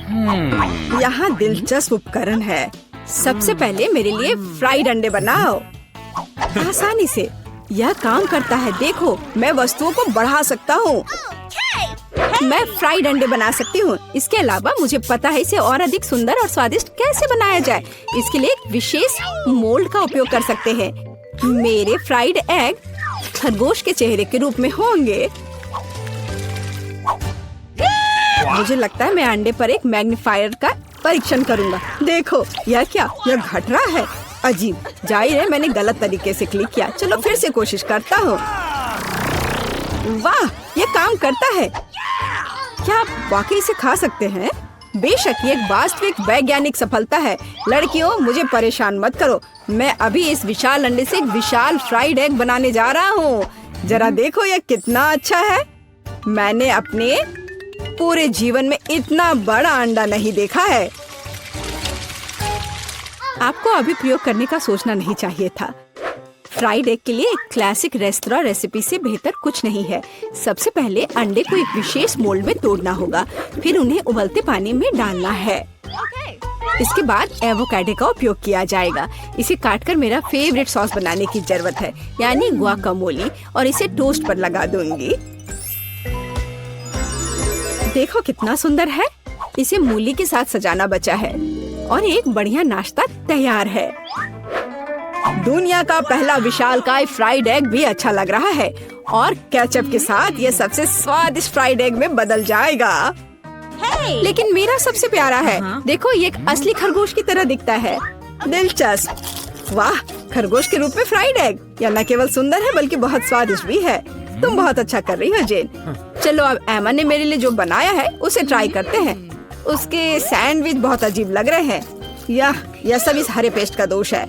यहाँ दिलचस्प उपकरण है। सबसे पहले मेरे लिए फ्राइड अंडे बनाओ। आसानी से यह काम करता है। देखो, मैं वस्तुओं को बढ़ा सकता हूँ। मैं फ्राइड अंडे बना सकती हूँ। इसके अलावा मुझे पता है इसे और अधिक सुंदर और स्वादिष्ट कैसे बनाया जाए। इसके लिए एक विशेष मोल्ड का उपयोग कर सकते हैं। मेरे फ्राइड एग खरगोश के चेहरे के रूप में होंगे। मुझे लगता है मैं अंडे पर एक मैग्नीफायर का परीक्षण करूंगा। देखो, यह क्या? यह घट रहा है। अजीब। जाहिर है मैंने गलत तरीके से क्लिक किया। चलो फिर से कोशिश करता हूँ। वाह, ये काम करता है। क्या आप वाकई इसे खा सकते हैं? बेशक, ये एक वास्तविक वैज्ञानिक सफलता है। लड़कियों, मुझे परेशान मत करो। मैं अभी इस विशाल अंडे से एक विशाल फ्राइड एग बनाने जा रहा हूँ। जरा देखो यह कितना अच्छा है। मैंने अपने पूरे जीवन में इतना बड़ा अंडा नहीं देखा है। आपको अभी प्रयोग करने का सोचना नहीं चाहिए था। फ्राइड एग के लिए एक क्लासिक रेस्तरां रेसिपी से बेहतर कुछ नहीं है। सबसे पहले अंडे को एक विशेष मोल्ड में तोड़ना होगा, फिर उन्हें उबलते पानी में डालना है। इसके बाद एवोकाडो का उपयोग किया जाएगा। इसे काटकर मेरा फेवरेट सॉस बनाने की जरूरत है, यानी गुआकामोली, और इसे टोस्ट पर लगा दूंगी। देखो कितना सुंदर है। इसे मूली के साथ सजाना बचा है और एक बढ़िया नाश्ता तैयार है। दुनिया का पहला विशालकाय फ्राइड एग भी अच्छा लग रहा है और केचप के साथ ये सबसे स्वादिष्ट फ्राइड एग में बदल जाएगा। लेकिन मेरा सबसे प्यारा है। देखो, ये एक असली खरगोश की तरह दिखता है। दिलचस्प। वाह, खरगोश के रूप में फ्राइड एग। यह न केवल सुंदर है बल्कि बहुत स्वादिष्ट भी है। तुम बहुत अच्छा कर रही हो जेन। चलो अब एमा ने मेरे लिए जो बनाया है उसे ट्राई करते हैं। उसके सैंडविच बहुत अजीब लग रहे हैं। यह सब इस हरे पेस्ट का दोष है।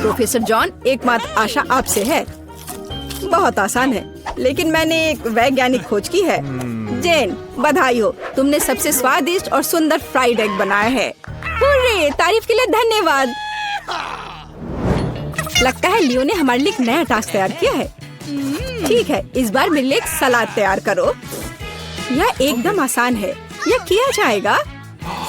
प्रोफेसर जॉन, एकमात्र आशा आपसे है। बहुत आसान है, लेकिन मैंने एक वैज्ञानिक खोज की है। जेन, बधाई हो, तुमने सबसे स्वादिष्ट और सुंदर फ्राइड एग बनाया है। हुर्रे, तारीफ के लिए धन्यवाद। लगता है लियो ने हमारे लिए एक नया टास्क तैयार किया है। ठीक है, इस बार मेरे लिए एक सलाद तैयार करो। यह एकदम आसान है, यह किया जाएगा।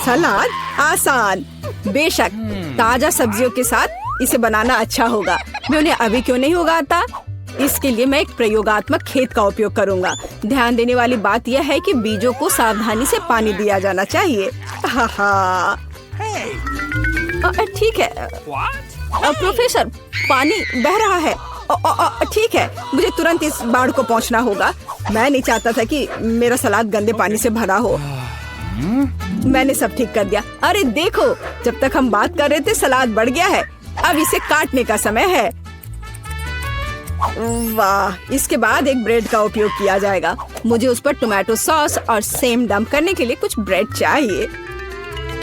सलाद आसान। बेशक, ताजा सब्जियों के साथ इसे बनाना अच्छा होगा। मैं उन्हें अभी क्यों नहीं उगाता? इसके लिए मैं एक प्रयोगात्मक खेत का उपयोग करूंगा। ध्यान देने वाली बात यह है कि बीजों को सावधानी से पानी दिया जाना चाहिए। ठीक है। प्रोफेसर, पानी बह रहा है। ठीक है, मुझे तुरंत इस बाढ़ को पहुंचना होगा। मैं नहीं चाहता था कि मेरा सलाद गंदे पानी से भरा हो। मैंने सब ठीक कर दिया। अरे देखो, जब तक हम बात कर रहे थे सलाद बढ़ गया है। अब इसे काटने का समय है। वाह, इसके बाद एक ब्रेड का उपयोग किया जाएगा। मुझे उस पर टोमेटो सॉस और सेम डंप करने के लिए कुछ ब्रेड चाहिए।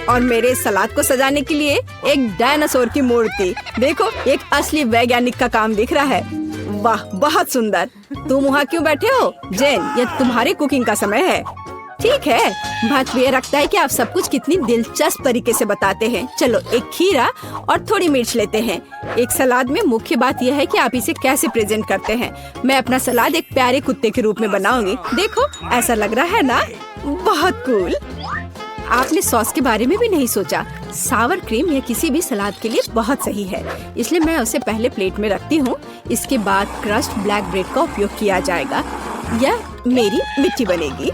और मेरे सलाद को सजाने के लिए एक डायनासोर की मूर्ति। देखो, एक असली वैज्ञानिक का काम दिख रहा है। वाह, बहुत सुंदर। तुम वहाँ क्यों बैठे हो? जेन, यह तुम्हारी कुकिंग का समय है। ठीक है, बहुत प्रिय रखता है कि आप सब कुछ कितनी दिलचस्प तरीके से बताते हैं। चलो, एक खीरा और थोड़ी मिर्च लेते हैं। एक सलाद में मुख्य बात यह है कि आप इसे कैसे प्रेजेंट करते हैं। मैं अपना सलाद एक प्यारे कुत्ते के रूप में बनाऊंगी। देखो, ऐसा लग रहा है ना? बहुत कूल। आपने सॉस के बारे में भी नहीं सोचा। सावर क्रीम या किसी भी सलाद के लिए बहुत सही है, इसलिए मैं उसे पहले प्लेट में रखती हूँ। इसके बाद क्रस्ट ब्लैक ब्रेड का उपयोग किया जाएगा। यह मेरी मिट्टी बनेगी।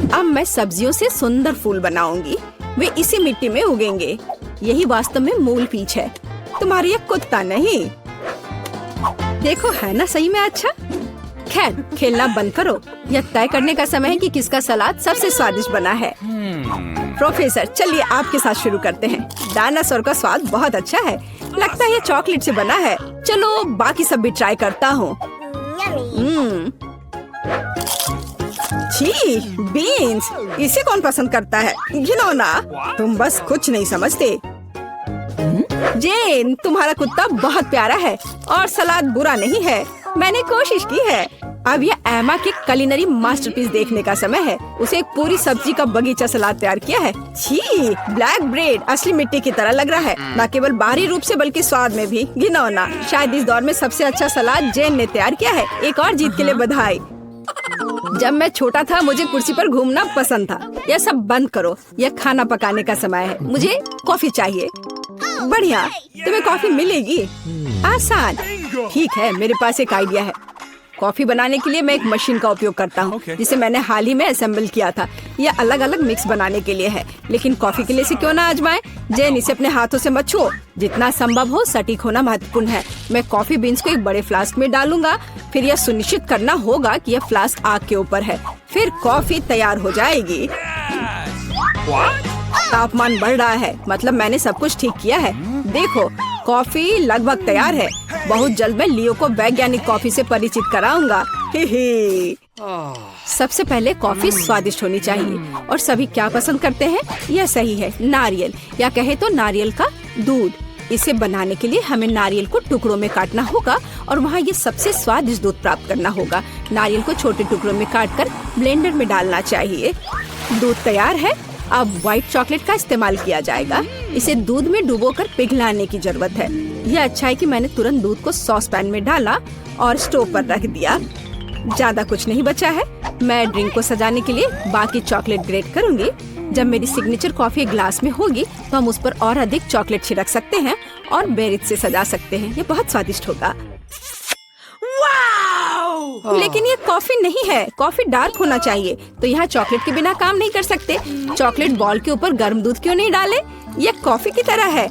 अब मैं सब्जियों से सुंदर फूल बनाऊंगी। वे इसी मिट्टी में उगेंगे। यही वास्तव में मूल पीच है, तुम्हारी एक कुत्ता नहीं। देखो, है ना सही में अच्छा? खैर, खेलना बंद करो। यह तय करने का समय है कि किसका सलाद सबसे स्वादिष्ट बना है। प्रोफेसर, चलिए आपके साथ शुरू करते हैं। डायनासोर का स्वाद बहुत अच्छा है। लगता है यह चॉकलेट से बना है। चलो बाकी सब भी ट्राई करता हूँ। छी, बीन्स, इसे कौन पसंद करता है? घिनौना। तुम बस कुछ नहीं समझते। जेन, तुम्हारा कुत्ता बहुत प्यारा है और सलाद बुरा नहीं है। मैंने कोशिश की है। अब यह एमा के कुलिनरी मास्टरपीस देखने का समय है। उसे एक पूरी सब्जी का बगीचा सलाद तैयार किया है। छी, ब्लैक ब्रेड असली मिट्टी की तरह लग रहा है, न केवल बाहरी रूप से बल्कि स्वाद में भी। घिनौना। शायद इस दौर में सबसे अच्छा सलाद जेन ने तैयार किया है। एक और जीत के लिए बधाई। जब मैं छोटा था मुझे कुर्सी पर घूमना पसंद था। यह सब बंद करो, यह खाना पकाने का समय है। मुझे कॉफी चाहिए। बढ़िया, तुम्हें कॉफी मिलेगी। आसान। ठीक है, मेरे पास एक आइडिया है। कॉफी बनाने के लिए मैं एक मशीन का उपयोग करता हूँ, जिसे मैंने हाल ही में असेंबल किया था। यह अलग अलग मिक्स बनाने के लिए है, लेकिन कॉफी के लिए इसे क्यों ना आजमाएं। जेन, इसे अपने हाथों से मत छुओ। जितना संभव हो सटीक होना महत्वपूर्ण है। मैं कॉफी बीन्स को एक बड़े फ्लास्क में डालूंगा। फिर यह सुनिश्चित करना होगा कि यह फ्लास्क आग के ऊपर है। फिर कॉफी तैयार हो जाएगी। तापमान बढ़ रहा है, मतलब मैंने सब कुछ ठीक किया है। देखो, कॉफी लगभग तैयार है। बहुत जल्द मैं लियो को वैज्ञानिक कॉफी से परिचित कराऊंगा। सबसे पहले कॉफी स्वादिष्ट होनी चाहिए, और सभी क्या पसंद करते हैं? यह सही है, नारियल, या कहे तो नारियल का दूध। इसे बनाने के लिए हमें नारियल को टुकड़ों में काटना होगा और वहाँ ये सबसे स्वादिष्ट दूध प्राप्त करना होगा। नारियल को छोटे टुकड़ों में काटकर ब्लेंडर में डालना चाहिए। दूध तैयार है। अब व्हाइट चॉकलेट का इस्तेमाल किया जाएगा। इसे दूध में डुबोकर पिघलाने की जरूरत है। यह अच्छा है कि मैंने तुरंत दूध को सॉस पैन में डाला और स्टोव पर रख दिया। ज्यादा कुछ नहीं बचा है। मैं ड्रिंक को सजाने के लिए बाकी चॉकलेट ग्रेट करूंगी। जब मेरी सिग्नेचर कॉफी ग्लास में होगी तो हम उस पर और अधिक चॉकलेट छिड़क सकते हैं और बेरीज से सजा सकते हैं। ये बहुत स्वादिष्ट होगा। लेकिन ये कॉफी नहीं है, कॉफी डार्क होना चाहिए। तो यहाँ चॉकलेट के बिना काम नहीं कर सकते। चॉकलेट बॉल के ऊपर गर्म दूध क्यों नहीं डाले? यह कॉफी की तरह है।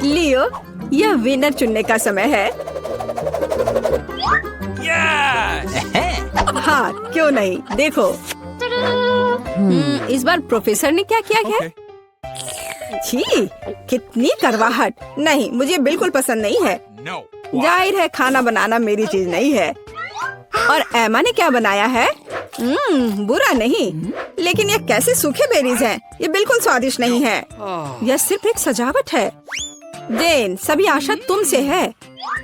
लियो, यह विनर चुनने का समय है। हाँ, क्यों नहीं? देखो, इस बार प्रोफेसर ने क्या किया है? छी, कितनी करवाहट। नहीं, मुझे बिल्कुल पसंद नहीं है। जाहिर है खाना बनाना मेरी चीज नहीं है। और एमा ने क्या बनाया है? बुरा नहीं, लेकिन ये कैसे सूखे बेरीज हैं? ये बिल्कुल स्वादिष्ट नहीं है। यह सिर्फ एक सजावट है। जेन, सभी आशा तुमसे है।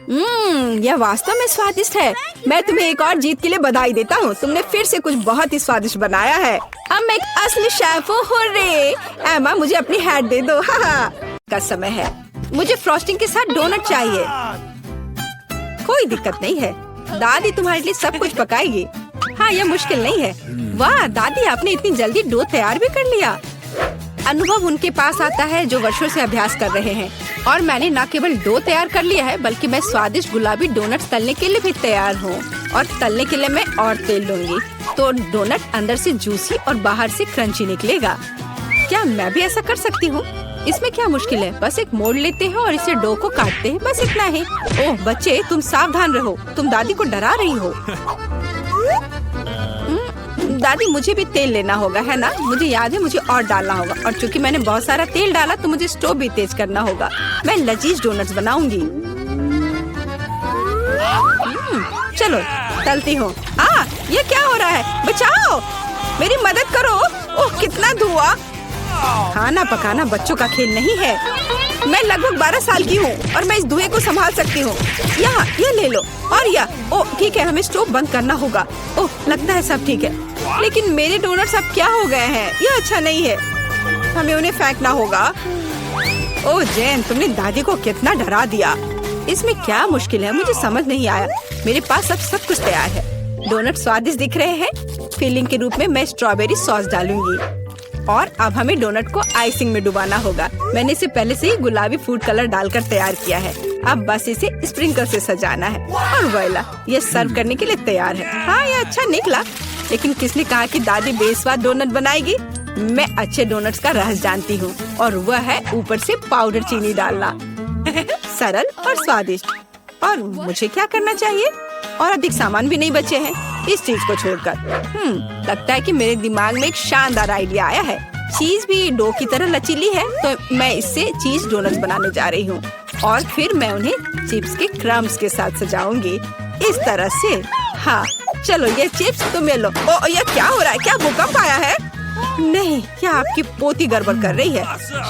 यह वास्तव में स्वादिष्ट है। मैं तुम्हें एक और जीत के लिए बधाई देता हूँ। तुमने फिर से कुछ बहुत ही स्वादिष्ट बनाया है। अब मैं एक असली शेफ हूँ। हुर्रे! एमा, मुझे अपनी हैट दे दो। का समय है। मुझे फ्रॉस्टिंग के साथ डोनट चाहिए। कोई दिक्कत नहीं है, दादी तुम्हारे लिए सब कुछ पकाएगी। हाँ, यह मुश्किल नहीं है। वाह दादी, आपने इतनी जल्दी डो तैयार भी कर लिया। अनुभव उनके पास आता है जो वर्षों से अभ्यास कर रहे हैं। और मैंने न केवल डो तैयार कर लिया है, बल्कि मैं स्वादिष्ट गुलाबी डोनट्स तलने के लिए भी तैयार हूँ। और तलने के लिए मैं और तेल लूंगी, तो डोनट अंदर से जूसी और बाहर से क्रंची निकलेगा। क्या मैं भी ऐसा कर सकती हूँ? इसमें क्या मुश्किल है? बस एक मोड़ लेते हैं और इसे डो को काटते हैं, बस इतना ही। ओह बच्चे, तुम सावधान रहो, तुम दादी को डरा रही हो। दादी, मुझे भी तेल लेना होगा, है ना? मुझे याद है, मुझे और डालना होगा। और चूंकि मैंने बहुत सारा तेल डाला तो मुझे स्टोव भी तेज करना होगा। मैं लजीज डोनट्स बनाऊंगी। चलो तलती हूँ। ये क्या हो रहा है? बचाओ, मेरी मदद करो। ओह, कितना धुआं। खाना पकाना बच्चों का खेल नहीं है। मैं लगभग 12 साल की हूँ और मैं इस धुएं को संभाल सकती हूँ। यहाँ, ये ले लो। और ओह ठीक है, हमें स्टोव बंद करना होगा। ओह, लगता है सब ठीक है। लेकिन मेरे डोनट्स अब क्या हो गए हैं? ये अच्छा नहीं है, हमें उन्हें फेंकना होगा। ओह जेन, तुमने दादी को कितना डरा दिया। इसमें क्या मुश्किल है? मुझे समझ नहीं आया। मेरे पास अब सब कुछ तैयार है। डोनट स्वादिष्ट दिख रहे हैं। फिलिंग के रूप में मैं स्ट्रॉबेरी सॉस डालूंगी। और अब हमें डोनट को आइसिंग में डुबाना होगा। मैंने इसे पहले से ही गुलाबी फूड कलर डालकर तैयार किया है। अब बस इसे स्प्रिंकल से सजाना है और वोइला, ये सर्व करने के लिए तैयार है। हाँ, ये अच्छा निकला। लेकिन किसने कहा कि दादी बेस्वाद डोनट बनाएगी? मैं अच्छे डोनट्स का रहस्य जानती हूँ, और वह है ऊपर से पाउडर चीनी डालना। सरल और स्वादिष्ट। और मुझे क्या करना चाहिए? और अधिक सामान भी नहीं बचे हैं इस चीज को छोड़कर। लगता है कि मेरे दिमाग में एक शानदार आइडिया आया है। चीज भी डो की तरह लचीली है, तो मैं इससे चीज डोनट्स बनाने जा रही हूँ। और फिर मैं उन्हें चिप्स के क्रम्स के साथ सजाऊंगी, इस तरह से। हाँ चलो, ये चिप्स तुम्हें लो। ओ, ये क्या हो रहा है? क्या भूकंप आया है? नहीं, क्या आपकी पोती गड़बड़ कर रही है?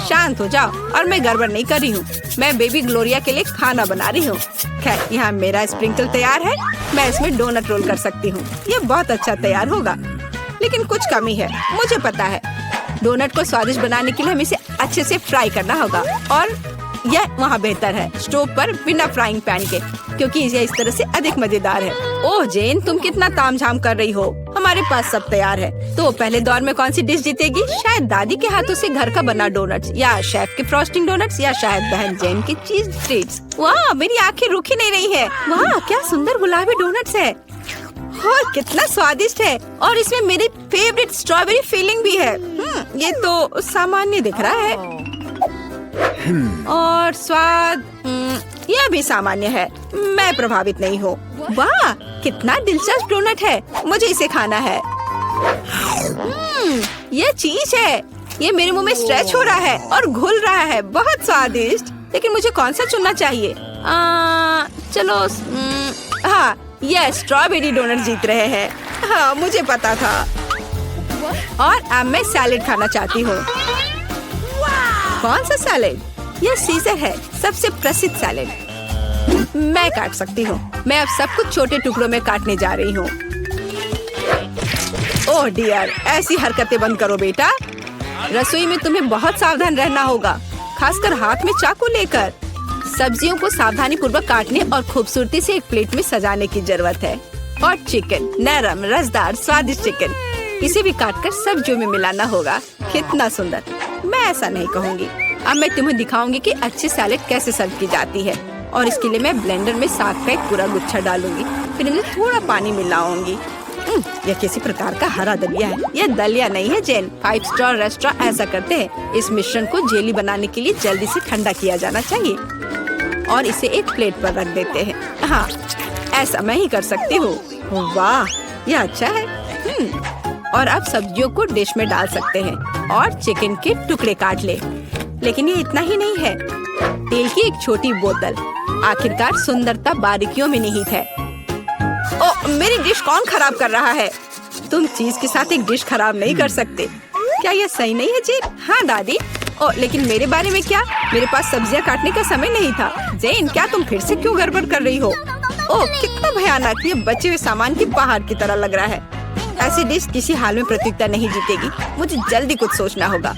शांत हो जाओ। और मैं गड़बड़ नहीं कर रही हूँ, मैं बेबी ग्लोरिया के लिए खाना बना रही हूँ। खैर, यहाँ मेरा स्प्रिंकल तैयार है। मैं इसमें डोनट रोल कर सकती हूँ। ये बहुत अच्छा तैयार होगा, लेकिन कुछ कमी है, मुझे पता है। डोनट को स्वादिष्ट बनाने के लिए हमें इसे अच्छे से फ्राई करना होगा। और यह वहाँ बेहतर है स्टोव पर बिना फ्राइंग पैन के, क्योंकि यह इस तरह से अधिक मजेदार है। ओह जेन, तुम कितना तामझाम कर रही हो। हमारे पास सब तैयार है। तो पहले दौर में कौन सी डिश जीतेगी? शायद दादी के हाथों से घर का बना डोनट्स, या शेफ के फ्रॉस्टिंग डोनट्स, या शायद बहन जेन की चीज ट्रीट्स। वाह, मेरी आंखें रुक ही नहीं रही है। वाह, क्या सुंदर गुलाबी डोनट्स है। और कितना स्वादिष्ट है। और इसमें मेरी फेवरेट स्ट्रॉबेरी फीलिंग भी है। ये तो सामान्य दिख रहा है। और स्वाद यह भी सामान्य है। मैं प्रभावित नहीं हूँ। वाह, कितना दिलचस्प डोनट है। मुझे इसे खाना है। यह चीज है। ये मेरे मुंह में स्ट्रेच हो रहा है और घुल रहा है। बहुत स्वादिष्ट। लेकिन मुझे कौन सा चुनना चाहिए? चलो, हाँ, यह स्ट्रॉबेरी डोनट जीत रहे हैं। हाँ, मुझे पता था। और अब मैं सैलेड खाना चाहती हूँ। कौन सा सैलेड? यह सीजर है, सबसे प्रसिद्ध सैलेड। मैं काट सकती हूँ। मैं अब सब कुछ छोटे टुकड़ों में काटने जा रही हूँ। ओह डियर, ऐसी हरकतें बंद करो बेटा। रसोई में तुम्हें बहुत सावधान रहना होगा, खासकर हाथ में चाकू लेकर। सब्जियों को सावधानी पूर्वक काटने और खूबसूरती से एक प्लेट में सजाने की जरूरत है। और चिकन, नरम, रसदार, स्वादिष्ट चिकन, इसे भी काटकर सब्जियों में मिलाना होगा। कितना सुंदर। मैं ऐसा नहीं कहूँगी। अब मैं तुम्हें दिखाऊंगी कि अच्छी सैलेड कैसे सर्व की जाती है। और इसके लिए मैं ब्लेंडर में साग का एक पूरा गुच्छा डालूंगी। फिर इनमें थोड़ा पानी मिलाऊंगी। यह किसी प्रकार का हरा दलिया है। यह दलिया नहीं है जेन। 5 स्टार रेस्टोरेंट ऐसा करते हैं। इस मिश्रण को जेली बनाने के लिए जल्दी से ठंडा किया जाना चाहिए और इसे एक प्लेट पर रख देते हैं। हाँ, ऐसा मैं ही कर सकती हूँ। वाह, यह अच्छा है। और अब सब्जियों को डिश में डाल सकते हैं और चिकन के टुकड़े काट ले। लेकिन ये इतना ही नहीं है। तेल की एक छोटी बोतल। आखिरकार सुंदरता बारीकियों में निहित है। ओ, मेरी डिश कौन खराब कर रहा है? तुम चीज के साथ एक डिश खराब नहीं कर सकते। क्या यह सही नहीं है जेन? हाँ दादी। ओ, लेकिन मेरे बारे में क्या? मेरे पास सब्जियां काटने का समय नहीं था। जेन, क्या तुम फिर से क्यों गड़बड़ कर रही हो? ओह, कितना भयानक। ये बचे हुए सामान की पहाड़ की तरह लग रहा है। ऐसी डिश किसी हाल में प्रतियोगिता नहीं जीतेगी। मुझे जल्दी कुछ सोचना होगा।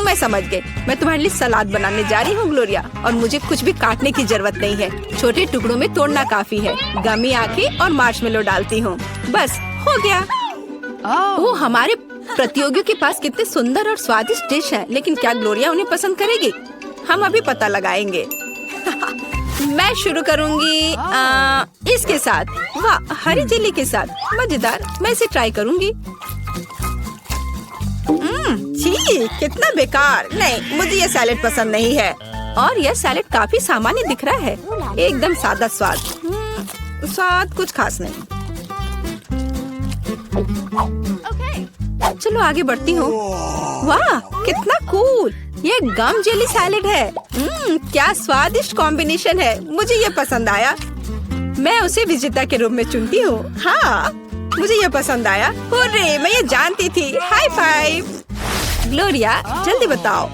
मैं समझ गई। मैं तुम्हारे लिए सलाद बनाने जा रही हूँ ग्लोरिया, और मुझे कुछ भी काटने की जरूरत नहीं है। छोटे टुकड़ों में तोड़ना काफी है। गमी आंखें और मार्शमेलो डालती हूँ। बस हो गया। ओह, हमारे प्रतियोगियों के पास कितने सुंदर और स्वादिष्ट डिश है। लेकिन क्या ग्लोरिया उन्हें पसंद करेगी? हम अभी पता लगाएंगे। मैं शुरू करूंगी इसके साथ। वाह, हरी जेली के साथ। मजेदार। मैं इसे ट्राई करूंगी। छी, कितना बेकार। नहीं, मुझे ये सैलेड पसंद नहीं है। और यह सैलेड काफी सामान्य दिख रहा है। एकदम सादा स्वाद। स्वाद कुछ खास नहीं। चलो आगे बढ़ती हूँ। वाह, कितना कूल। ये गम जेली सैलेड है। क्या स्वादिष्ट कॉम्बिनेशन है। मुझे ये पसंद आया। मैं उसे विजेता के रूप में चुनती हूँ। हाँ, मुझे ये पसंद आया। हुर्रे, मैं ये जानती थी। High five. ग्लोरिया, जल्दी बताओ।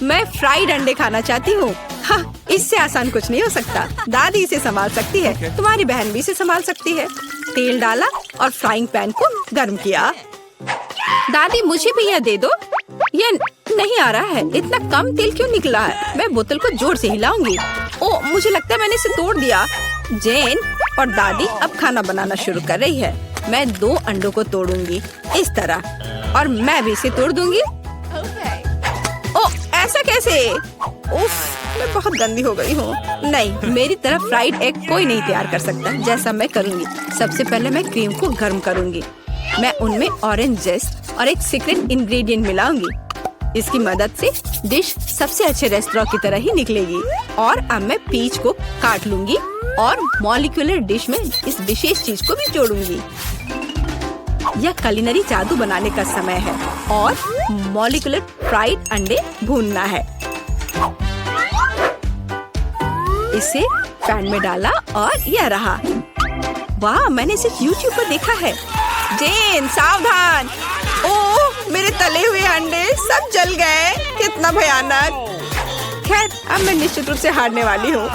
मैं फ्राइड अंडे खाना चाहती हूँ। हाँ, इससे आसान कुछ नहीं हो सकता। दादी इसे संभाल सकती है। तुम्हारी बहन भी इसे संभाल सकती है। तेल डाला और फ्राइंग पैन को गर्म किया। दादी, मुझे भी यह दे दो। ये नहीं आ रहा है। इतना कम तेल क्यों निकला है? मैं बोतल को जोर से हिलाऊंगी। ओह, मुझे लगता है मैंने इसे तोड़ दिया। जेन और दादी अब खाना बनाना शुरू कर रही है। मैं 2 अंडों को तोड़ूंगी इस तरह, और मैं भी इसे तोड़ दूंगी। ओह, ऐसा कैसे? उफ, मैं बहुत गंदी हो गई हूँ। नहीं, मेरी तरफ फ्राइड एग कोई नहीं तैयार कर सकता जैसा मैं करूँगी। सबसे पहले मैं क्रीम को गर्म करूँगी। मैं उनमें ऑरेंज जेस्ट और एक सीक्रेट इंग्रेडिएंट मिलाऊंगी। इसकी मदद से डिश सबसे अच्छे रेस्टोरेंट की तरह ही निकलेगी। और अब मैं पीच को काट लूंगी और मॉलिक्यूलर डिश में इस विशेष चीज को भी जोड़ूंगी। यह कुलिनरी जादू बनाने का समय है और मॉलिक्यूलर फ्राइड अंडे भूनना है। इसे पैन में डाला और यह रहा। वाह, मैंने इसे YouTube पर देखा है। जेन, सावधान। ओह, मेरे तले हुए अंडे सब जल गए। कितना भयानक। खैर, अब मैं निश्चित रूप से हारने वाली हूँ।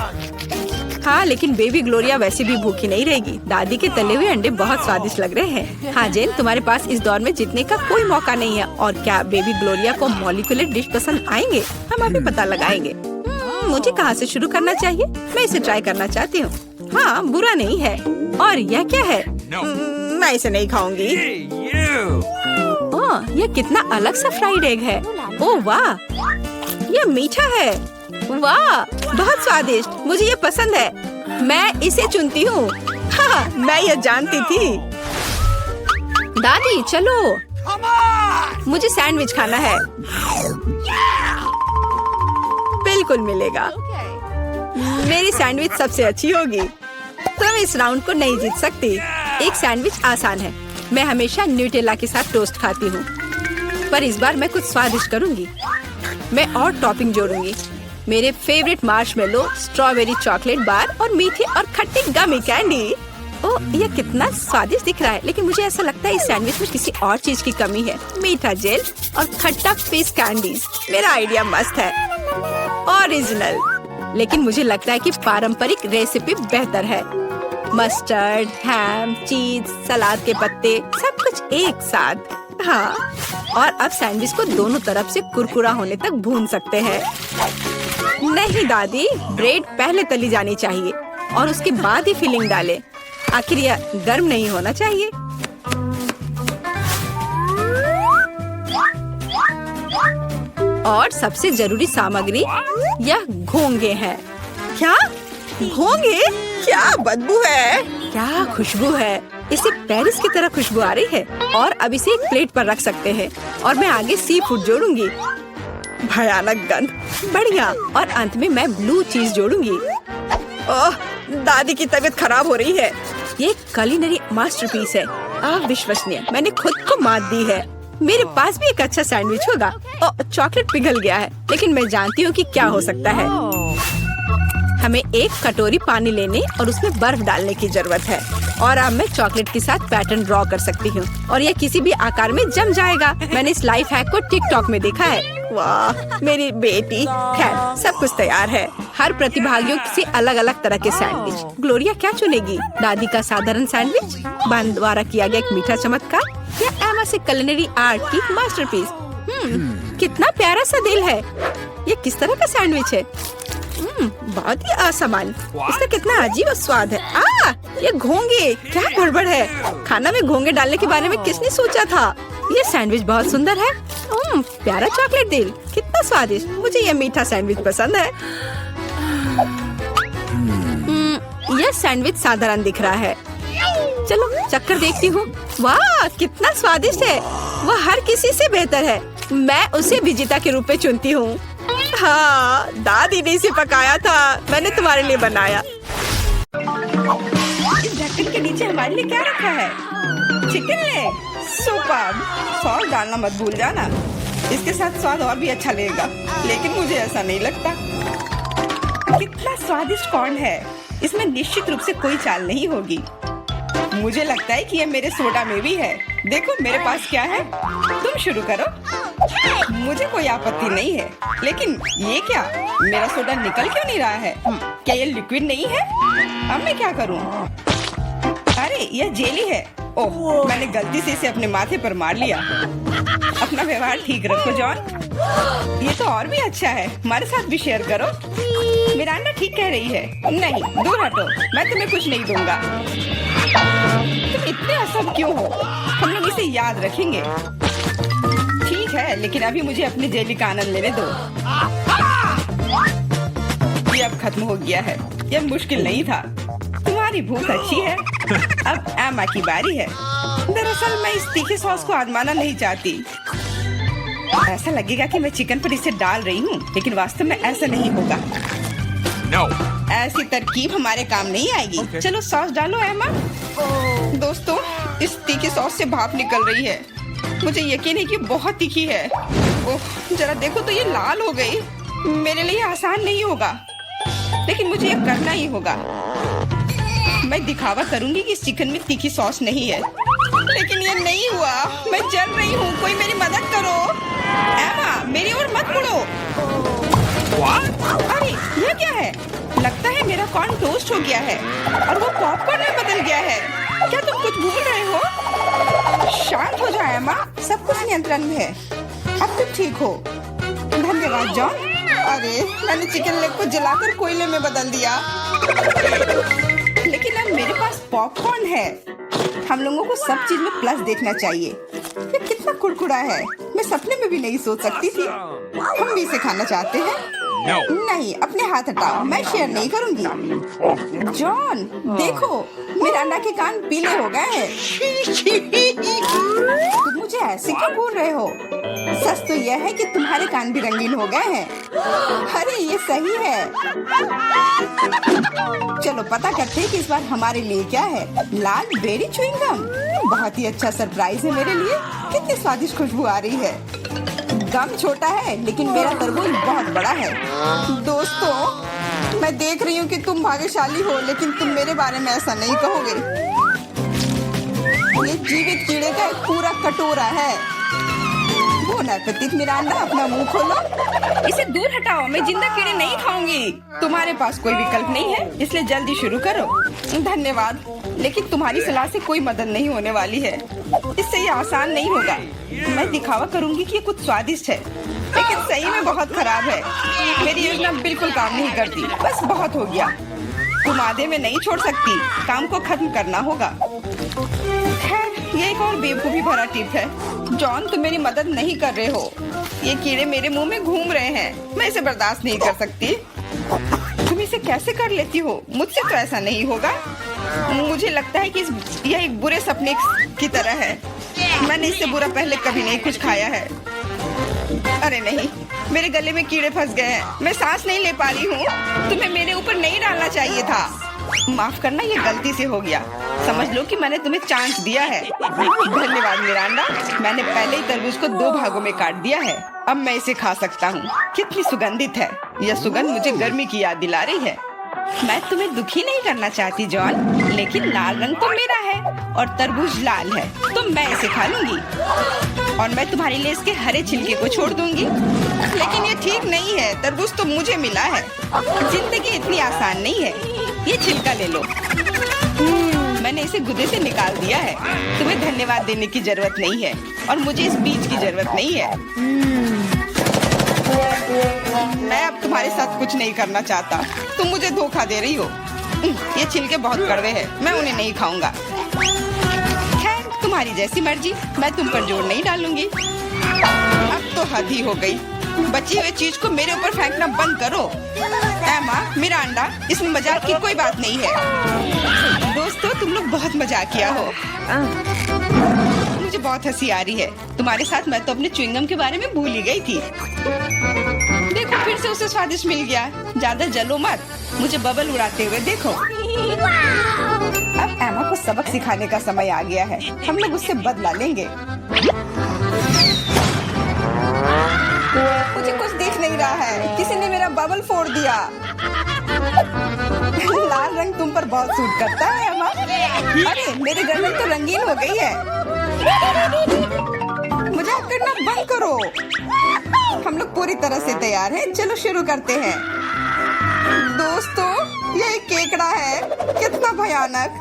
हाँ, लेकिन बेबी ग्लोरिया वैसे भी भूखी नहीं रहेगी। दादी के तले हुए अंडे बहुत स्वादिष्ट लग रहे हैं। हाँ जेन, तुम्हारे पास इस दौर में जीतने का कोई मौका नहीं है। और क्या बेबी ग्लोरिया को मॉलिक्यूलर डिश पसंद आएंगे? हम अभी पता लगाएंगे। मुझे कहाँ से शुरू करना चाहिए? मैं इसे ट्राई करना चाहती हूँ। हाँ, बुरा नहीं है। और यह क्या है? मैं इसे नहीं खाऊंगी। ओह, यह कितना अलग सा फ्राइड एग है। ओह वाह, यह मीठा है। वाह, बहुत स्वादिष्ट। मुझे ये पसंद है। मैं इसे चुनती हूँ। हाँ, मैं यह जानती थी। दादी चलो, मुझे सैंडविच खाना है। बिल्कुल मिलेगा। मेरी सैंडविच सबसे अच्छी होगी। तुम इस राउंड को नहीं जीत सकती। एक सैंडविच आसान है। मैं हमेशा न्यूटेला के साथ टोस्ट खाती हूँ, पर इस बार मैं कुछ स्वादिष्ट करूँगी। मैं और टॉपिंग जोड़ूंगी। मेरे favourite marshmallow, strawberry chocolate bar और मीठी और खट्टी गमी कैंडी। ओह, यह कितना स्वादिष्ट दिख रहा है, लेकिन मुझे ऐसा लगता है इस सैंडविच में किसी और चीज की कमी है। मीठा जेल और खट्टा फिश कैंडीज। मेरा आइडिया मस्त है, ओरिजिनल। लेकिन मुझे लगता है कि पारंपरिक रेसिपी बेहतर है। मस्टर्ड, हैम, चीज, सलाद के पत्ते, सब कुछ एक साथ। हाँ, और अब सैंडविच को दोनों तरफ से कुरकुरा होने तक भून सकते हैं। नहीं दादी, ब्रेड पहले तली जानी चाहिए और उसके बाद ही फिलिंग डालें। आखिर यह गर्म नहीं होना चाहिए। और सबसे जरूरी सामग्री यह घोंगे हैं। क्या घोंगे? क्या बदबू है, क्या खुशबू है। इसे पेरिस की तरह खुशबू आ रही है। और अब इसे एक प्लेट पर रख सकते हैं और मैं आगे सी फूड जोड़ूंगी। भयानक गंध, बढ़िया। और अंत में मैं ब्लू चीज जोड़ूंगी। ओह, दादी की तबीयत खराब हो रही है। ये कुलिनरी मास्टरपीस है, अविश्वसनीय। मैंने खुद को मात दी है। मेरे पास भी एक अच्छा सैंडविच होगा। ओह, चॉकलेट पिघल गया है, लेकिन मैं जानती हूँ कि क्या हो सकता है। हमें एक कटोरी पानी लेने और उसमें बर्फ डालने की जरूरत है। और अब मैं चॉकलेट के साथ पैटर्न ड्रॉ कर सकती हूँ और यह किसी भी आकार में जम जाएगा। मैंने इस लाइफ हैक को टिकटॉक में देखा है। वाह, मेरी बेटी। खैर, सब कुछ तैयार है। हर प्रतिभागियों से अलग अलग तरह के सैंडविच। ग्लोरिया क्या चुनेगी? दादी का साधारण सैंडविच, बहन द्वारा किया गया एक मीठा चमत्कार, या एमा से कुलिनरी आर्ट की मास्टरपीस? कितना प्यारा सा दिल है। ये किस तरह का सैंडविच है? बहुत ही असामान्य। इसका कितना अजीब स्वाद है। ये घोंगे, क्या गड़बड़ है। खाना में घोंगे डालने के बारे में किसने सोचा था? ये सैंडविच बहुत सुंदर है। प्यारा चॉकलेट दिल, कितना स्वादिष्ट। मुझे ये मीठा सैंडविच पसंद है। यह सैंडविच साधारण दिख रहा है। चलो चक्कर देखती हूँ। वाह, कितना स्वादिष्ट है। वह हर किसी से बेहतर है। मैं उसे विजेता के रूप में चुनती हूँ। हाँ, दादी ने इसे पकाया था, मैंने तुम्हारे लिए बनाया। इस ढक्कन के नीचे हमारे लिए क्या रखा है? Chicken leg. सुपर। सॉस डालना मत भूल जाना, इसके साथ स्वाद और भी अच्छा लगेगा। लेकिन मुझे ऐसा नहीं लगता। कितना स्वादिष्ट कॉर्न है। इसमें निश्चित रूप से कोई चाल नहीं होगी। मुझे लगता है कि ये मेरे सोडा में भी है। देखो मेरे पास क्या है। तुम शुरू करो। मुझे कोई आपत्ति नहीं है, लेकिन ये क्या? मेरा सोडा निकल क्यों नहीं रहा है? क्या ये लिक्विड नहीं है? अब मैं क्या करूं? अरे यह जेली है। ओह, मैंने गलती से इसे अपने माथे पर मार लिया। अपना व्यवहार ठीक रखो जॉन। ये तो और भी अच्छा है, हमारे साथ भी शेयर करो। मिरांडा ठीक कह रही है। नहीं, दूर हटो, मैं तुम्हें कुछ नहीं दूंगा। तुम इतने असम क्यों हो? हम लोग इसे याद रखेंगे। ठीक है, लेकिन अभी मुझे अपनी जेली का आनंद लेने दो। ये अब खत्म हो गया है। यह मुश्किल नहीं था। तुम्हारी भूख अच्छी है। अब एमा की बारी है। दरअसल मैं इस तीखे सॉस को आजमाना नहीं चाहती। ऐसा लगेगा कि मैं चिकन पर इसे डाल रही हूँ, लेकिन वास्तव में ऐसा नहीं होगा। No. ऐसी तरकीब हमारे काम नहीं आएगी। Okay. चलो सॉस डालो एमा। दोस्तों, इस तीखी सॉस से भाप निकल रही है। मुझे यकीन है कि बहुत तीखी है। ओह, जरा देखो तो ये लाल हो गई। मेरे लिए आसान नहीं होगा, लेकिन मुझे ये करना ही होगा। मैं दिखावा करूंगी कि इस चिकन में तीखी सॉस नहीं है, लेकिन ये नहीं हुआ। मैं जल रही हूँ, कोई मेरी मदद करो। एमा, मेरी ओर मत मुड़ो। अरे ये क्या है? लगता है मेरा कॉर्न टोस्ट हो गया है और वो पॉपकॉर्न में बदल गया है। क्या तुम कुछ भूल रहे हो? शांत हो जाओ एमा, सब कुछ नियंत्रण में है। अब तुम ठीक हो। धन्यवाद जॉन। अरे मैंने चिकन लेग को जलाकर कोयले में बदल दिया। मेरे पास पॉपकॉर्न है। हम लोगों को सब चीज में प्लस देखना चाहिए। ये कितना कुड़कुड़ा है, मैं सपने में भी नहीं सोच सकती थी। हम भी इसे खाना चाहते हैं। नहीं, अपने हाथ हटाओ, मैं शेयर नहीं करूंगी। जॉन, देखो मिरांडा के कान पीले हो गए हैं। तुम मुझे ऐसे क्यों बोल रहे हो? सच तो यह है कि तुम्हारे कान भी रंगीन हो गए हैं। अरे ये सही है। चलो पता करते हैं कि इस बार हमारे लिए क्या है। लाल बेरी च्युइंगम, बहुत ही अच्छा सरप्राइज है मेरे लिए। कितनी स्वादिष्ट खुशबू आ रही है। गम छोटा है लेकिन मेरा तरबूज बहुत बड़ा है। दोस्तों, मैं देख रही हूँ कि तुम भाग्यशाली हो, लेकिन तुम मेरे बारे में ऐसा नहीं कहोगे। ये जीवित कीड़े का एक पूरा कटोरा है। बोन एपेटिट मिरांडा, अपना मुंह खोलो। इसे दूर हटाओ, मैं जिंदा कीड़े नहीं खाऊंगी। तुम्हारे पास कोई विकल्प नहीं है, इसलिए जल्दी शुरू करो। धन्यवाद, लेकिन तुम्हारी सलाह से कोई मदद नहीं होने वाली है। इससे ये आसान नहीं होगा। मैं दिखावा करूंगी कि ये कुछ स्वादिष्ट है, लेकिन सही में बहुत खराब है। मेरी योजना बिल्कुल काम नहीं करती। बस बहुत हो गया। तुम आधे में नहीं छोड़ सकती, काम को खत्म करना होगा। खैर, ये एक और बेवकूफी भरा टिप है। जॉन, तुम मेरी मदद नहीं कर रहे हो। ये कीड़े मेरे मुंह में घूम रहे हैं। मैं इसे बर्दाश्त नहीं कर सकती। तुम इसे कैसे कर लेती हो? मुझसे तो ऐसा नहीं होगा। मुझे लगता है कि यह एक बुरे सपने की तरह है। मैंने इससे बुरा पहले कभी नहीं कुछ खाया है। अरे नहीं, मेरे गले में कीड़े फंस गए हैं। मैं सांस नहीं ले पा रही हूँ। तुम्हें मेरे ऊपर नहीं डालना चाहिए था। माफ करना, ये गलती से हो गया। समझ लो कि मैंने तुम्हें चांस दिया है। धन्यवाद मिरांडा, मैंने पहले ही तरबूज को 2 भागों में काट दिया है। अब मैं इसे खा सकता हूँ। कितनी सुगंधित है। यह सुगंध मुझे गर्मी की याद दिला रही है। मैं तुम्हें दुखी नहीं करना चाहती जॉन, लेकिन लाल रंग तो मेरा है और तरबूज लाल है, तो मैं इसे खा लूंगी। और मैं तुम्हारे लिए इसके हरे छिलके को छोड़ दूंगी। लेकिन ये ठीक नहीं है, तरबूज तो मुझे मिला है। जिंदगी इतनी आसान नहीं है। ये छिलका ले लो। मैंने इसे गुदे से निकाल दिया है। तुम्हें धन्यवाद देने की जरूरत नहीं है और मुझे इस बीज की जरूरत नहीं है। मैं अब तुम्हारे साथ कुछ नहीं करना चाहता। तुम मुझे धोखा दे रही हो। ये छिलके बहुत कड़वे हैं, मैं उन्हें नहीं खाऊंगा। खैर, तुम्हारी जैसी मर्जी, मैं तुम पर जोर नहीं डालूंगी। अब तो हद ही हो गई। बची हुई चीज को मेरे ऊपर फेंकना बंद करो। एमा, मिरांडा, इसमें मजाक की कोई बात नहीं है। दोस्तों, तुम लोग बहुत मजाक किया हो। मुझे बहुत हंसी आ रही है। तुम्हारे साथ मैं तो अपने च्युइंगम के बारे में भूल ही गई थी। देखो, फिर से उसे स्वादिष्ट मिल गया। ज्यादा जलो मत, मुझे बबल उड़ाते हुए देखो। अब एमा को सबक सिखाने का समय आ गया है। हम लोग उससे बदला लेंगे। मुझे कुछ दिख नहीं रहा है। किसी ने मेरा बबल फोड़ दिया। लाल रंग तुम पर बहुत सूट करता है एमा। अरे, मेरी गर्दन तो रंगीन हो गई है। मजाक करना बंद करो। हम लोग पूरी तरह से तैयार हैं। चलो शुरू करते हैं। दोस्तों, ये एक केकड़ा है। कितना भयानक।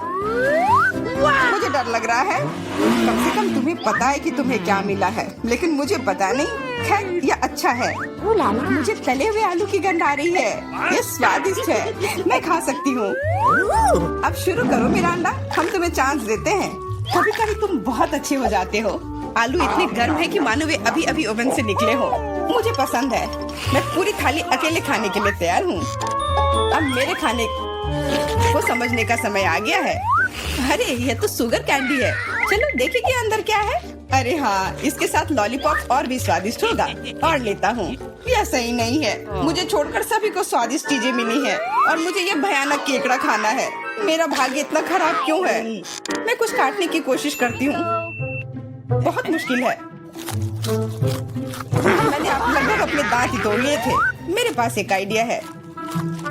मुझे डर लग रहा है। कम से कम तुम्हें पता है कि तुम्हें क्या मिला है, लेकिन मुझे पता नहीं। खैर, यह अच्छा है। मुझे तले हुए आलू की गंध आ रही है। ये स्वादिष्ट है, मैं खा सकती हूँ। अब शुरू करो मिरांडा, हम तुम्हें चांस देते हैं। कभी कभी तुम बहुत अच्छे हो जाते हो। आलू इतने गर्म है कि मानो वे अभी अभी ओवन से निकले हो। मुझे पसंद है। मैं पूरी थाली अकेले खाने के लिए तैयार हूँ। अब मेरे खाने को समझने का समय आ गया है। अरे, यह तो शुगर कैंडी है। चलो देखें कि अंदर क्या है। अरे हाँ, इसके साथ लॉलीपॉप और भी स्वादिष्ट होगा। और लेता हूँ। यह सही नहीं है। मुझे छोड़कर सभी को स्वादिष्ट चीजें मिली हैं और मुझे ये भयानक केकड़ा खाना है। मेरा भाग्य इतना खराब क्यों है? मैं कुछ काटने की कोशिश करती हूँ। बहुत मुश्किल है। मैंने लगभग अपने दांत ही तोड़ लिए थे। मेरे पास एक आइडिया है।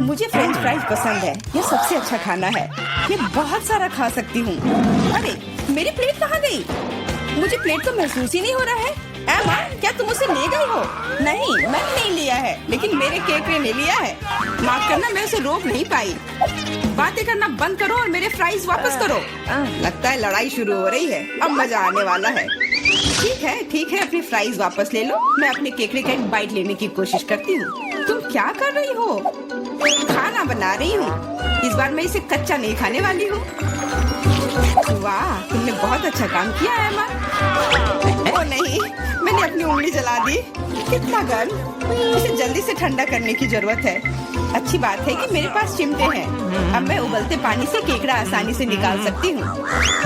मुझे फ्रेंच फ्राइज पसंद है। यह सबसे अच्छा खाना है। ये बहुत सारा खा सकती हूँ। अरे, मेरी प्लेट कहाँ गई? मुझे प्लेट तो महसूस ही नहीं हो रहा है। एमा, क्या तुम उसे ले गई हो? नहीं, मैंने नहीं लिया है, लेकिन मेरे केकड़े ने लिया है। माफ करना, मैं उसे रोक नहीं पाई। बातें करना बंद करो और मेरे फ्राइज वापस करो। लगता है लड़ाई शुरू हो रही है। अब मजा आने वाला है। ठीक है, अपनी फ्राइज वापस ले लो। मैं अपने केकड़े का एक बाइट लेने की कोशिश करती हूँ। तुम क्या कर रही हो? खाना बना रही हूँ। इस बार मैं इसे कच्चा नहीं खाने वाली हूँ। वाह, तुमने बहुत अच्छा काम किया है एमा। ओ नहीं, मैंने अपनी उंगली जला दी। कितना गर्म। इसे जल्दी से ठंडा करने की जरूरत है। अच्छी बात है कि मेरे पास चिमटे हैं। अब मैं उबलते पानी से केकड़ा आसानी से निकाल सकती हूँ।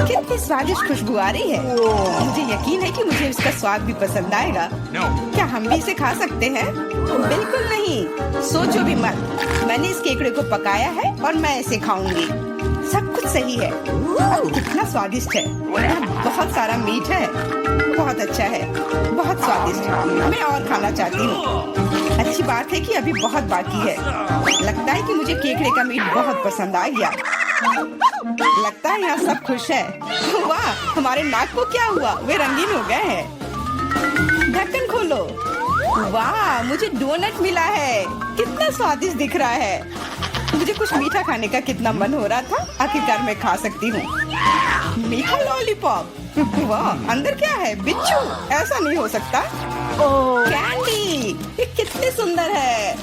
कितनी स्वादिष्ट खुशबू आ रही है। मुझे यकीन है कि मुझे इसका स्वाद भी पसंद आएगा। क्या हम भी इसे खा सकते हैं? बिल्कुल नहीं, सोचो भी मत। मैंने इस केकड़े को पकाया है और मैं इसे खाऊंगी। सब कुछ सही है। कितना स्वादिष्ट है। यहाँ बहुत सारा मीट है। बहुत अच्छा है, बहुत स्वादिष्ट। मैं और खाना चाहती हूँ। अच्छी बात है कि अभी बहुत बाकी है। लगता है कि मुझे केकड़े का मीट बहुत पसंद आ गया। लगता है यहाँ सब खुश है। वाह, हमारे नाक को क्या हुआ? वे रंगीन हो गए हैं। ढक्कन खोलो। वाह, मुझे डोनट मिला है। कितना स्वादिष्ट दिख रहा है। मुझे कुछ मीठा खाने का कितना मन हो रहा था। आखिरकार मैं खा सकती हूँ। मीठा लॉलीपॉप। वाह, अंदर क्या है? बिच्छू? ऐसा नहीं हो सकता। कैंडी, ये कितनी सुंदर है।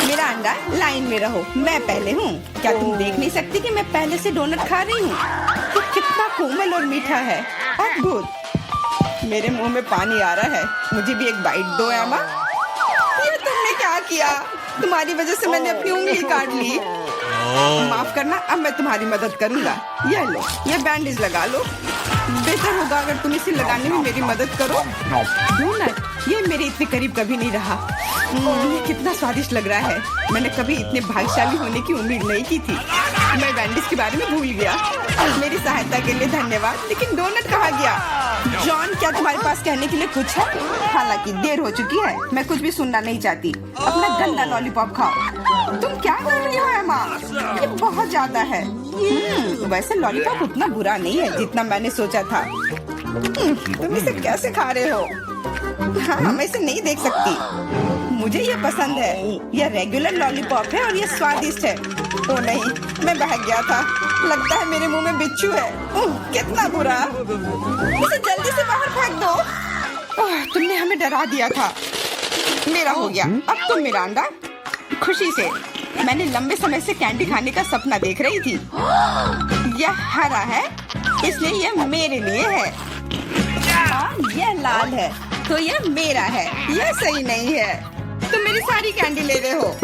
मेरा अंडा, लाइन में रहो। मैं पहले हूँ। क्या तुम देख नहीं सकती कि मैं पहले से डोनट खा रही हूँ? ये कितना कोमल और मीठा है। अद्भुत। मेरे मुंह में पानी आ रहा है। मुझे भी एक बाइट दो एमा। ये तुमने क्या किया? तुम्हारी वजह से मैंने अपनी उंगली काट ली। माफ करना, अब मैं तुम्हारी मदद करूंगा। ये लो, ये बैंडेज लगा लो। बेहतर होगा अगर तुम इसे लगाने में मेरी मदद करो। डोनट, ये मेरे इतने करीब कभी नहीं रहा। ये कितना स्वादिष्ट लग रहा है। मैंने कभी इतने भाग्यशाली होने की उम्मीद नहीं की थी। मैं बैंडेज के बारे में भूल गया। मेरी सहायता के लिए धन्यवाद। लेकिन डोनट कहाँ गया? जॉन, क्या तुम्हारे पास कहने के लिए कुछ है? हालांकि देर हो चुकी है। मैं कुछ भी सुनना नहीं चाहती। अपना गंदा लॉलीपॉप खाओ। तुम क्या कर रही हो एमा? ये बहुत ज्यादा है। वैसे लॉलीपॉप उतना बुरा नहीं है जितना मैंने सोचा था। तुम इसे कैसे खा रहे हो? हाँ, मैं इसे नहीं देख सकती। मुझे ये पसंद है। यह रेगुलर लॉलीपॉप है और ये स्वादिष्ट है। ओ नहीं, मैं बहक गया था। लगता है मेरे मुंह में बिच्छू है। कितना बुरा। इसे जल्दी से बाहर फेंक दो। तुमने हमें डरा दिया था। मेरा हो गया। अब तुम मिरांडा। खुशी से। मैंने लंबे समय से कैंडी खाने का सपना देख रही थी। यह हरा है, इसलिए यह मेरे लिए है। यह लाल है, तो यह मेरा है। यह सही नहीं है। तुम मेरी सारी कैंडी ले रहे हो।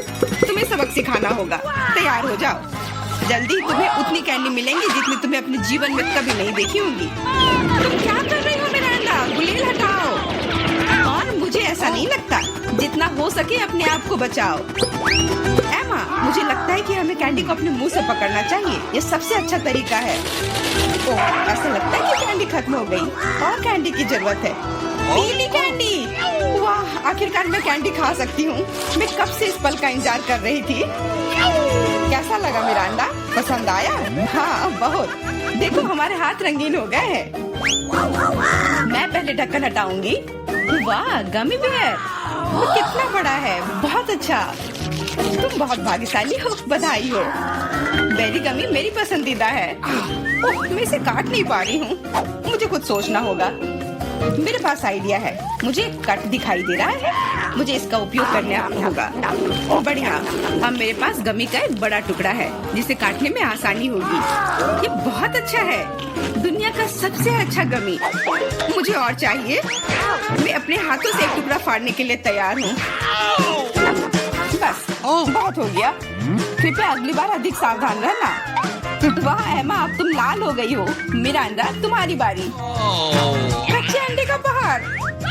तुम्हें सबक सिखाना होगा। तैयार हो जाओ। जल्दी तुम्हें उतनी कैंडी मिलेंगी जितनी तुम्हें अपने जीवन में कभी नहीं देखी होंगी। तुम क्या कर रही हो मिरांडा? गुलेल हटाओ। और मुझे ऐसा नहीं लगता। जितना हो सके अपने आप को बचाओ। एमा, मुझे लगता है कि हमें कैंडी को अपने मुंह से पकड़ना चाहिए। ये सबसे अच्छा तरीका है। ओह, ऐसा लगता है कि कैंडी खत्म हो गई। और कैंडी की जरूरत है। पीली कैंडी। वाह, आखिरकार मैं कैंडी खा सकती हूँ। मैं कब से इस पल का इंतजार कर रही थी। कैसा लगा मिरांडा? पसंद आया? हाँ, बहुत। देखो, हमारे हाथ रंगीन हो गए हैं। मैं पहले ढक्कन हटाऊंगी। वाह, गमी बेयर। वो कितना बड़ा है। बहुत अच्छा। तुम बहुत भाग्यशाली हो। बधाई हो। बेरी गमी मेरी पसंदीदा है। ओह, मैं इसे काट नहीं पा रही हूँ। मुझे कुछ सोचना होगा। मेरे पास आइडिया है। मुझे एक कट दिखाई दे रहा है। मुझे इसका उपयोग करना होगा। बढ़िया। अब मेरे पास गमी का एक बड़ा टुकड़ा है जिसे काटने में आसानी होगी। ये बहुत अच्छा है। दुनिया का सबसे अच्छा गमी। मुझे और चाहिए। मैं अपने हाथों से एक टुकड़ा फाड़ने के लिए तैयार हूँ। बस, बहुत हो गया। कृपया अगली बार अधिक सावधान रहना। वाह एमा, अब तुम लाल हो गई हो। मिरांडा, तुम्हारी बारी। कच्चे अंडे का पहाड़।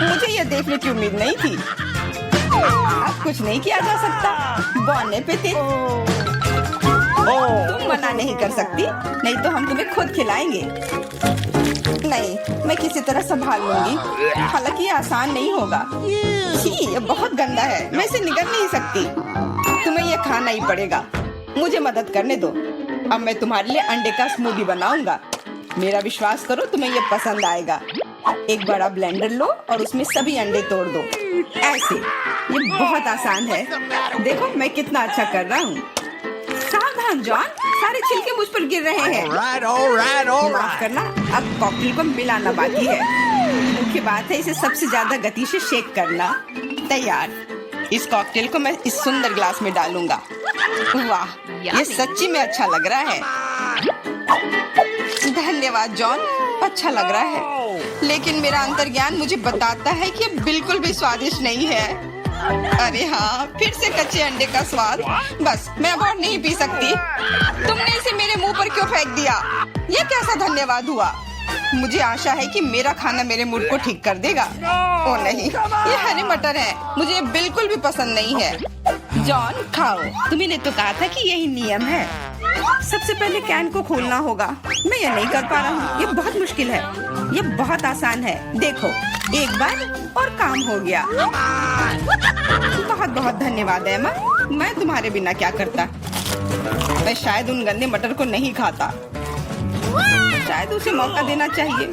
मुझे यह देखने की उम्मीद नहीं थी। अब कुछ नहीं किया जा सकता। बौने पे थे। तुम मना नहीं कर सकती। नहीं तो हम तुम्हें खुद खिलाएंगे। नहीं, मैं किसी तरह संभाल लूंगी। हालांकि ये आसान नहीं होगा। छी, ये बहुत गंदा है। मैं इसे निगल नहीं सकती। तुम्हें ये खाना ही पड़ेगा। मुझे मदद करने दो। अब मैं तुम्हारे लिए अंडे का स्मूदी बनाऊंगा। मेरा विश्वास करो, तुम्हें ये पसंद आएगा। एक बड़ा ब्लेंडर लो और उसमें सभी अंडे तोड़ दो। ऐसे। ये बहुत आसान है। देखो मैं कितना अच्छा कर रहा हूँ। सावधान जॉन, सारे छिलके मुझ पर गिर रहे हैं। माफ करना, अब कॉकटेल को मिलाना बाकी है। मुख्य बात है इसे सबसे ज्यादा गति से शेक करना। तैयार। इस कॉकटेल को मैं इस सुंदर ग्लास में डालूंगा। वाह, ये सच्ची में अच्छा लग रहा है। धन्यवाद जॉन, अच्छा लग रहा है। लेकिन मेरा अंतर्ज्ञान मुझे बताता है कि ये बिल्कुल भी स्वादिष्ट नहीं है। अरे हाँ, फिर से कच्चे अंडे का स्वाद। बस, मैं अब और नहीं पी सकती। तुमने इसे मेरे मुंह पर क्यों फेंक दिया? ये कैसा धन्यवाद हुआ? मुझे आशा है कि मेरा खाना मेरे मूड को ठीक कर देगा। ओ नहीं, ये हरे मटर है, मुझे ये बिल्कुल भी पसंद नहीं है। जॉन, खाओ। तुम्हें तो कहा था कि यही नियम है। सबसे पहले कैन को खोलना होगा। मैं ये नहीं कर पा रहा हूँ। ये बहुत मुश्किल है। ये बहुत आसान है। देखो, एक बार और काम हो गया। बहुत बहुत धन्यवाद एमा। मैं तुम्हारे बिना क्या करता। मैं शायद उन गंदे मटर को नहीं खाता। शायद उसे मौका देना चाहिए।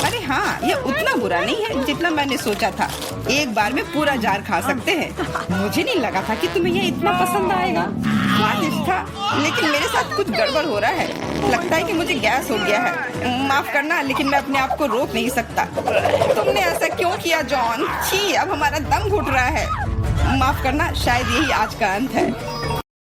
अरे हाँ, ये उतना बुरा नहीं है जितना मैंने सोचा था। एक बार में पूरा जार खा सकते हैं। मुझे नहीं लगा था कि तुम्हें ये इतना पसंद आएगा। स्वादिष्ट था, लेकिन मेरे साथ कुछ गड़बड़ हो रहा है। लगता है कि मुझे गैस हो गया है। माफ करना, लेकिन मैं अपने आप को रोक नहीं सकता। तुमने ऐसा क्यों किया जॉन? छी, अब हमारा दम घुट रहा है। माफ करना, शायद यही आज का अंत है।